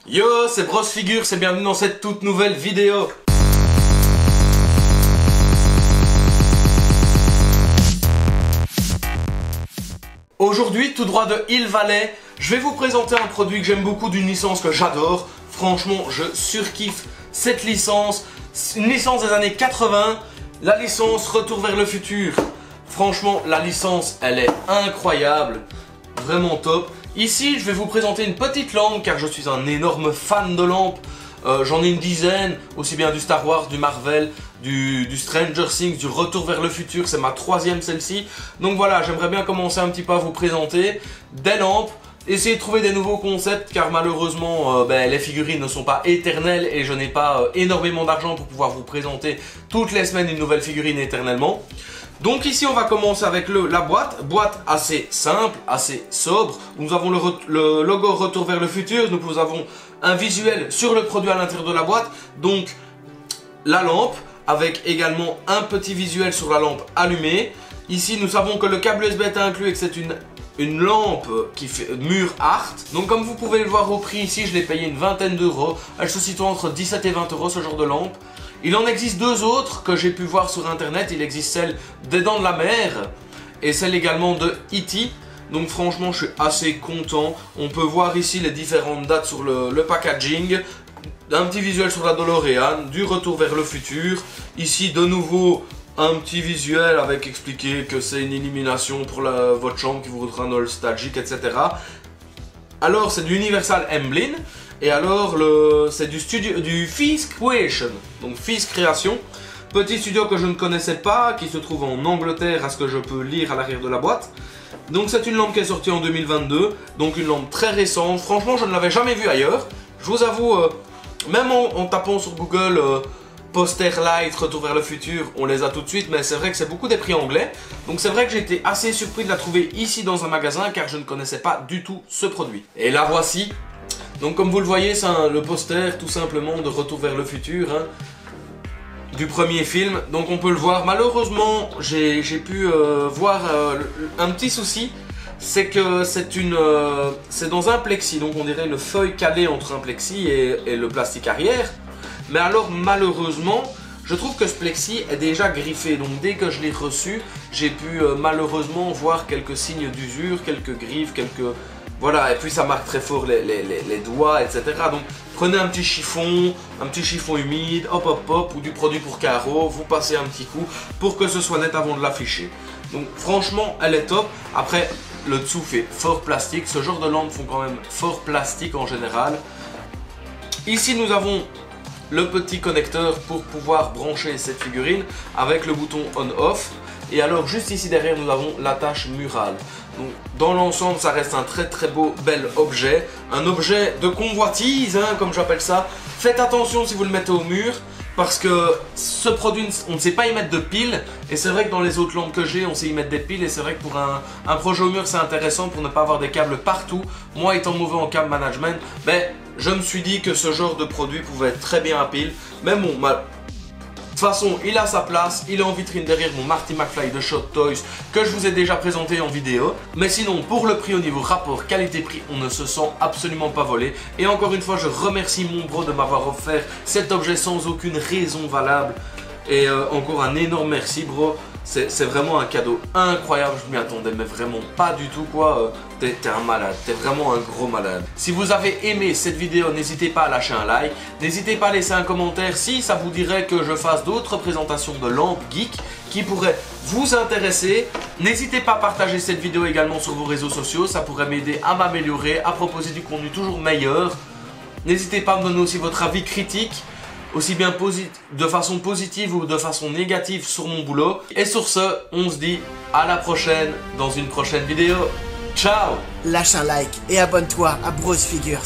Yo, c'est Bros Figures et bienvenue dans cette toute nouvelle vidéo. Aujourd'hui, tout droit de Hill Valley, je vais vous présenter un produit que j'aime beaucoup, d'une licence que j'adore. Franchement, je surkiffe cette licence. Une licence des années 80, la licence Retour vers le futur. Franchement, la licence, elle est incroyable. Vraiment top. Ici, je vais vous présenter une petite lampe car je suis un énorme fan de lampes. J'en ai une dizaine, aussi bien du Star Wars, du Marvel, du Stranger Things, du Retour vers le futur. C'est ma troisième celle-ci. Donc voilà, j'aimerais bien commencer un petit peu à vous présenter des lampes. Essayer de trouver des nouveaux concepts car malheureusement les figurines ne sont pas éternelles et je n'ai pas énormément d'argent pour pouvoir vous présenter toutes les semaines une nouvelle figurine éternellement. Donc ici on va commencer avec la boîte assez simple, assez sobre. Nous avons le logo Retour vers le futur, nous avons un visuel sur le produit à l'intérieur de la boîte. Donc la lampe avec également un petit visuel sur la lampe allumée. Ici nous savons que le câble USB est inclus et que c'est une lampe qui fait mur art. Donc comme vous pouvez le voir au prix ici, je l'ai payé une vingtaine d'euros. Elle se situe entre 17 et 20 euros ce genre de lampe. Il en existe deux autres que j'ai pu voir sur internet. Il existe celle des Dents de la Mer et celle également de E.T. Donc franchement je suis assez content. On peut voir ici les différentes dates sur le packaging. Un petit visuel sur la DeLorean, du Retour vers le futur. Ici de nouveau un petit visuel avec expliqué que c'est une illumination pour votre chambre qui vous rendra nostalgique, etc. Alors c'est du Universal Emblem. Et alors c'est du Fisk Creation, donc Fisk Création, petit studio que je ne connaissais pas, qui se trouve en Angleterre à ce que je peux lire à l'arrière de la boîte. Donc c'est une lampe qui est sortie en 2022, donc une lampe très récente. Franchement je ne l'avais jamais vue ailleurs. Je vous avoue, même en tapant sur Google Poster Light, Retour vers le futur, on les a tout de suite, mais c'est vrai que c'est beaucoup des prix anglais. Donc c'est vrai que j'ai été assez surpris de la trouver ici dans un magasin car je ne connaissais pas du tout ce produit. Et la voici. Donc comme vous le voyez, c'est le poster tout simplement de Retour vers le futur, hein, du premier film. Donc on peut le voir. Malheureusement, j'ai pu voir un petit souci. C'est que c'est dans un plexi. Donc on dirait une feuille calée entre un plexi et le plastique arrière. Mais alors malheureusement, je trouve que ce plexi est déjà griffé. Donc dès que je l'ai reçu, j'ai pu malheureusement voir quelques signes d'usure, quelques griffes, Voilà, et puis ça marque très fort les doigts, etc. Donc prenez un petit chiffon humide, hop hop hop, ou du produit pour carreaux, vous passez un petit coup pour que ce soit net avant de l'afficher. Donc franchement, elle est top. Après, le dessous fait fort plastique. Ce genre de lampes font quand même fort plastique en général. Ici, nous avons le petit connecteur pour pouvoir brancher cette figurine avec le bouton on-off. Et alors juste ici derrière nous avons l'attache murale. Donc dans l'ensemble ça reste un très bel objet. Un objet de convoitise hein, comme j'appelle ça. Faites attention si vous le mettez au mur. Parce que ce produit, on ne sait pas y mettre de piles. Et c'est vrai que dans les autres lampes que j'ai, on sait y mettre des piles. Et c'est vrai que pour un projet au mur c'est intéressant pour ne pas avoir des câbles partout. Moi étant mauvais en câble management, je me suis dit que ce genre de produit pouvait être très bien à pile. Mais bon, de toute façon, il a sa place, il est en vitrine derrière mon Marty McFly de Shot Toys que je vous ai déjà présenté en vidéo. Mais sinon, pour le prix au niveau rapport qualité-prix, on ne se sent absolument pas volé. Et encore une fois, je remercie mon bro de m'avoir offert cet objet sans aucune raison valable. Et encore un énorme merci bro. C'est vraiment un cadeau incroyable, je m'y attendais mais vraiment pas du tout quoi. T'es un malade, t'es vraiment un gros malade. Si vous avez aimé cette vidéo, n'hésitez pas à lâcher un like. N'hésitez pas à laisser un commentaire si ça vous dirait que je fasse d'autres présentations de lampes geek qui pourraient vous intéresser. N'hésitez pas à partager cette vidéo également sur vos réseaux sociaux, ça pourrait m'aider à m'améliorer, à proposer du contenu toujours meilleur. N'hésitez pas à me donner aussi votre avis critique, aussi bien de façon positive ou de façon négative sur mon boulot. Et sur ce, on se dit à la prochaine dans une prochaine vidéo. Ciao! Lâche un like et abonne-toi à Bros Figures.